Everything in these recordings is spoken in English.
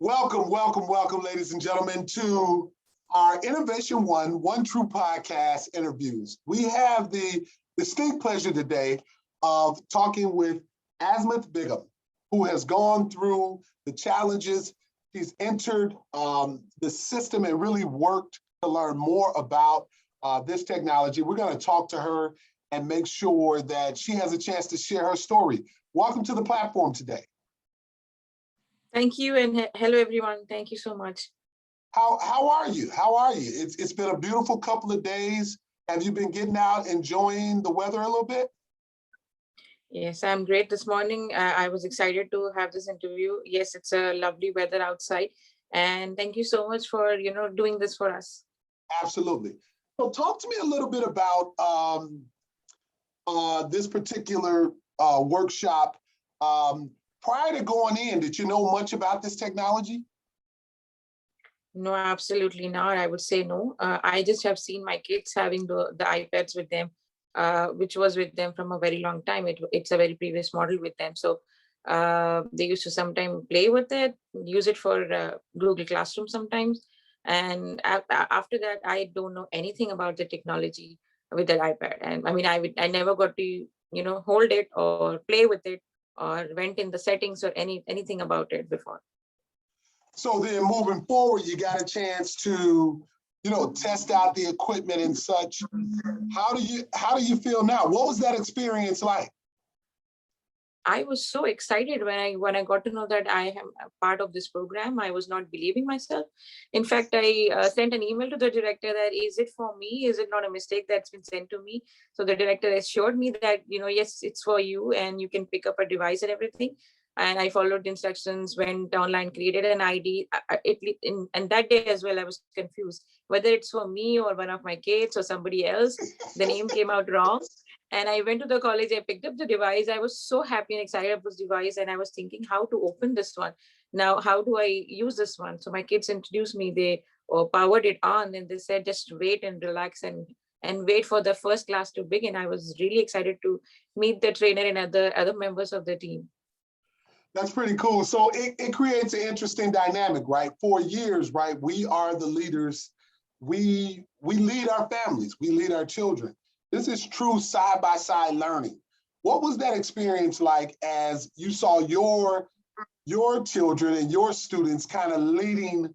Welcome, welcome, welcome, ladies and gentlemen, to our Innovation One True Podcast interviews. We have the distinct pleasure today of talking with Azmith Begum, who has gone through the challenges. She's entered the system and really worked to learn more about this technology. We're going to talk to her and make sure that she has a chance to share her story. Welcome to the platform today. Thank you, and hello everyone. Thank you so much. How are you? How are you? It's been a beautiful couple of days. Have you been getting out, enjoying the weather a little bit? Yes, I'm great this morning. I was excited to have this interview. Yes, it's a lovely weather outside, and thank you so much for doing this for us. Absolutely. So talk to me a little bit about this particular workshop. Prior to going in, did you know much about this technology? No, absolutely not. I would say no. I just have seen my kids having the iPads with them, which was with them from a very long time. It's a very previous model with them. So they used to sometimes play with it, use it for Google Classroom sometimes. And after that, I don't know anything about the technology with the iPad. And I mean, I never got to, hold it or play with it or went in the settings or anything about it before. So then moving forward, you got a chance to, test out the equipment and such. How do you feel now? What was that experience like? I was so excited when I got to know that I am a part of this program. I was not believing myself. In fact, I sent an email to the director that is it for me? Is it not a mistake that's been sent to me? So the director assured me that yes, it's for you and you can pick up a device and everything. And I followed the instructions, went online, created an ID. And that day as well, I was confused whether it's for me or one of my kids or somebody else. The name came out wrong. And I went to the college, I picked up the device. I was so happy and excited about this device. And I was thinking how to open this one. Now, how do I use this one? So my kids introduced me, they powered it on and they said, just wait and relax and wait for the first class to begin. I was really excited to meet the trainer and other members of the team. That's pretty cool. So it creates an interesting dynamic, right? For years, right? We are the leaders. We lead our families. We lead our children. This is true side-by-side learning. What was that experience like as you saw your children and your students kind of leading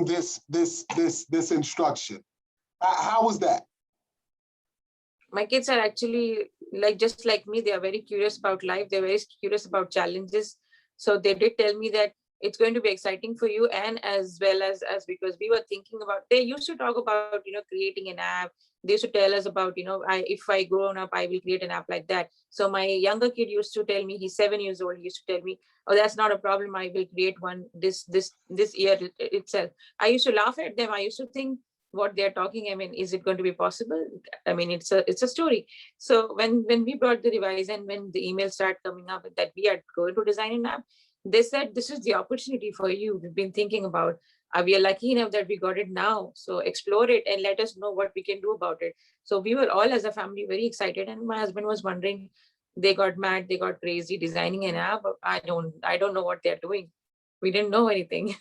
this instruction? How was that? My kids are actually just like me. They are very curious about life. They're very curious about challenges. So they did tell me that it's going to be exciting for you, and as well as because we were thinking about, they used to talk about creating an app. They used to tell us about if I grown up I will create an app like that. So my younger kid used to tell me, he's 7 years old, he used to tell me, oh, that's not a problem, I will create one this year itself. I used to laugh at them. I used to think what they're talking, I mean, is it going to be possible? I mean, it's a story. So when we brought the device and when the emails started coming up that we are going to design an app, they said, this is the opportunity for you. We've been thinking about, we are lucky enough that we got it now. So explore it and let us know what we can do about it. So we were all as a family very excited. And my husband was wondering, they got mad, they got crazy designing an app. I don't know what they're doing. We didn't know anything.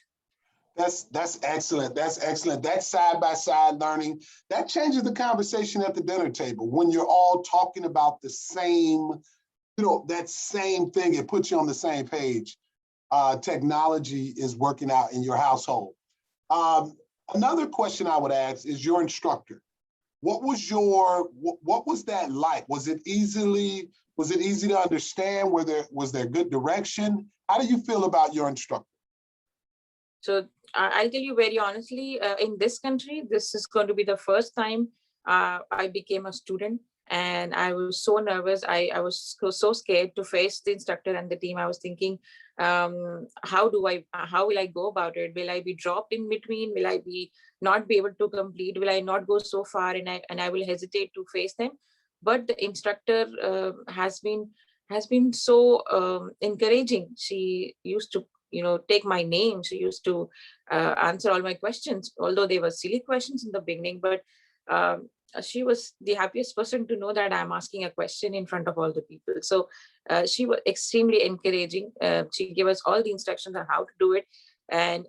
That's excellent. That's excellent. That side-by-side learning, that changes the conversation at the dinner table when you're all talking about the same, that same thing. It puts you on the same page. Technology is working out in your household. Another question I would ask is your instructor. What was that like? Was it easy to understand? Was there good direction? How do you feel about your instructor? So I'll tell you very honestly, in this country, this is going to be the first time I became a student, and I was so nervous. I was so scared to face the instructor and the team. I was thinking, how will I go about it? Will I be dropped in between? Will I be not be able to complete? Will I not go so far and I will hesitate to face them? But the instructor has been so encouraging. She used to take my name. She used to answer all my questions, although they were silly questions in the beginning, but she was the happiest person to know that I'm asking a question in front of all the people. So she was extremely encouraging. She gave us all the instructions on how to do it. And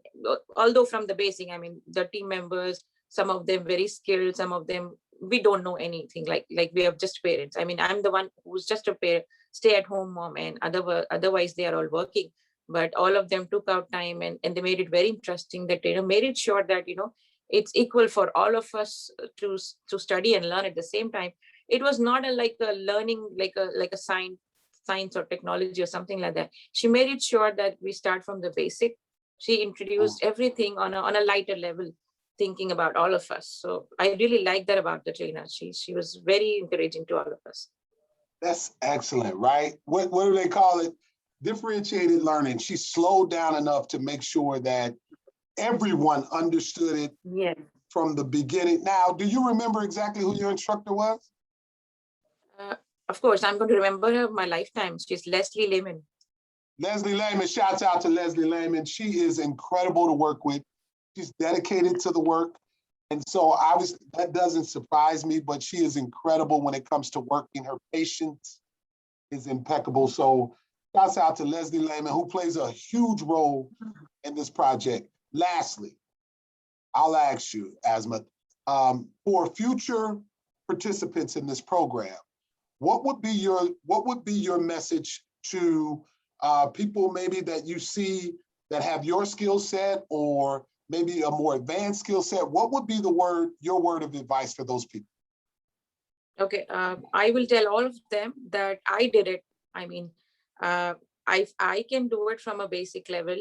although from the basic, I mean, the team members, some of them very skilled, some of them we don't know anything. Like we have just parents. I mean, I'm the one who's just a parent, stay-at-home mom, and otherwise they are all working. But all of them took out time, and they made it very interesting. That made it sure that it's equal for all of us to study and learn at the same time. It was not like a learning like a science or technology or something like that. She made it sure that we start from the basic. She introduced everything on a lighter level, thinking about all of us. So I really like that about the trainer. She was very encouraging to all of us. That's excellent, right? What do they call it? Differentiated learning. She slowed down enough to make sure that everyone understood it Yeah. from the beginning. Now, do you remember exactly who your instructor was? Uh, of course, I'm going to remember her my lifetime. She's Leslie Lehman. Leslie Lehman, shouts out to Leslie Lehman. She is incredible to work with. She's dedicated to the work. And so obviously that doesn't surprise me, but she is incredible when it comes to working. Her patience is impeccable. So shouts out to Leslie Lehman, who plays a huge role in this project. Lastly, I'll ask you, Asma, for future participants in this program, what would be your message to people maybe that you see that have your skill set or maybe a more advanced skill set? What would be your word of advice for those people? Okay, I will tell all of them that I did it. I mean, I can do it from a basic level.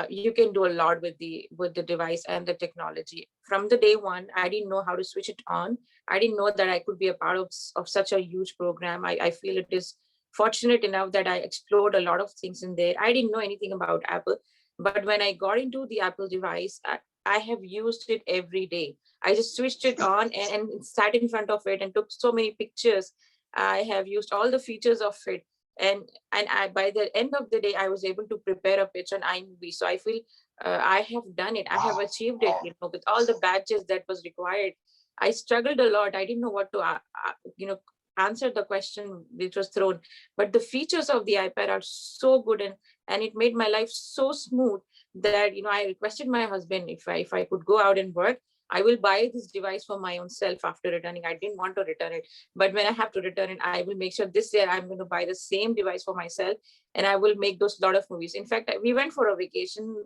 You can do a lot with the device and the technology. From the day one, I didn't know how to switch it on. I didn't know that I could be a part of such a huge program. I feel it is fortunate enough that I explored a lot of things in there. I didn't know anything about Apple, but when I got into the Apple device, I have used it every day. I just switched it on and sat in front of it and took so many pictures. I have used all the features of it. And by the end of the day, I was able to prepare a pitch on iMovie. So I feel I have done it. I have achieved it, with all the badges that was required. I struggled a lot. I didn't know what to, answer the question which was thrown. But the features of the iPad are so good, and it made my life so smooth that I requested my husband if I could go out and work, I will buy this device for my own self after returning. I didn't want to return it, but when I have to return it, I will make sure this year I'm going to buy the same device for myself, and I will make those lot of movies. In fact, we went for a vacation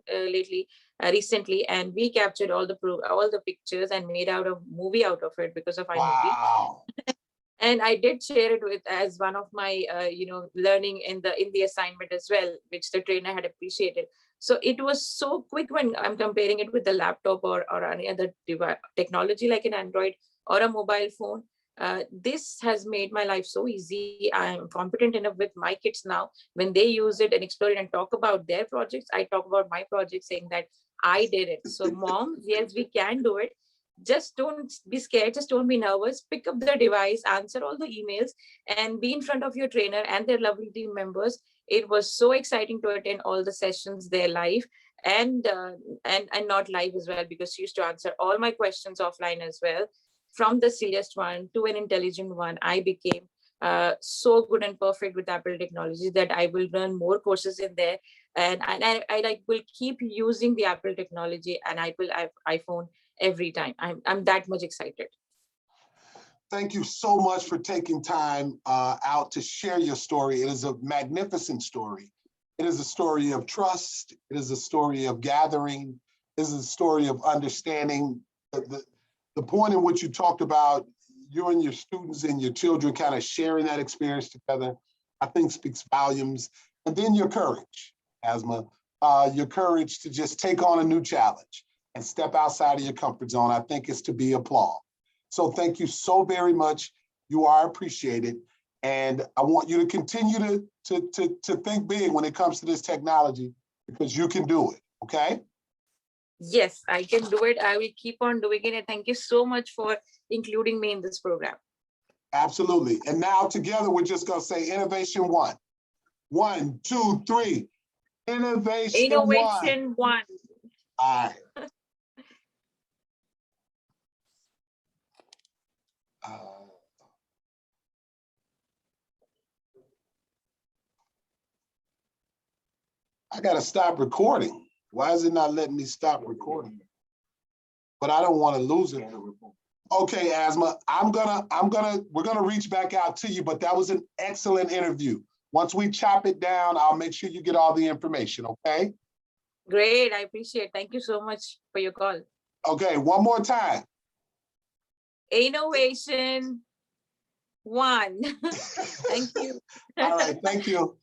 recently, and we captured all the pictures and made out a movie out of it because of iMovie. Wow. And I did share it with as one of my learning in the assignment as well, which the trainer had appreciated. So it was so quick when I'm comparing it with the laptop or any other technology like an Android or a mobile phone. This has made my life so easy. I'm competent enough with my kids now. When they use it and explore it and talk about their projects, I talk about my project saying that I did it. So mom, yes, we can do it. Just don't be scared, just don't be nervous, pick up the device, answer all the emails, and be in front of your trainer and their lovely team members. It was so exciting to attend all the sessions there live, and not live as well, because she used to answer all my questions offline as well. From the silliest one to an intelligent one, I became so good and perfect with Apple technology that I will run more courses in there, and I will keep using the Apple technology and Apple iPhone every time. I'm that much excited. Thank you so much for taking time out to share your story. It is a magnificent story. It is a story of trust. It is a story of gathering. It is a story of understanding. The point in which you talked about you and your students and your children kind of sharing that experience together, I think speaks volumes. And then your courage, Asma, your courage to just take on a new challenge and step outside of your comfort zone, I think is to be applauded. So thank you so very much. You are appreciated. And I want you to continue to think big when it comes to this technology, because you can do it, okay? Yes, I can do it. I will keep on doing it. And thank you so much for including me in this program. Absolutely. And now together, we're just gonna say innovation one. 1, 2, 3. Innovation one. All right. I gotta stop recording. Why is it not letting me stop recording? But I don't want to lose it. Okay, Asma, we're gonna reach back out to you, but that was an excellent interview. Once we chop it down, I'll make sure you get all the information, okay? Great, I appreciate it. Thank you so much for your call. Okay, one more time. Innovation one. Thank you. All right, thank you.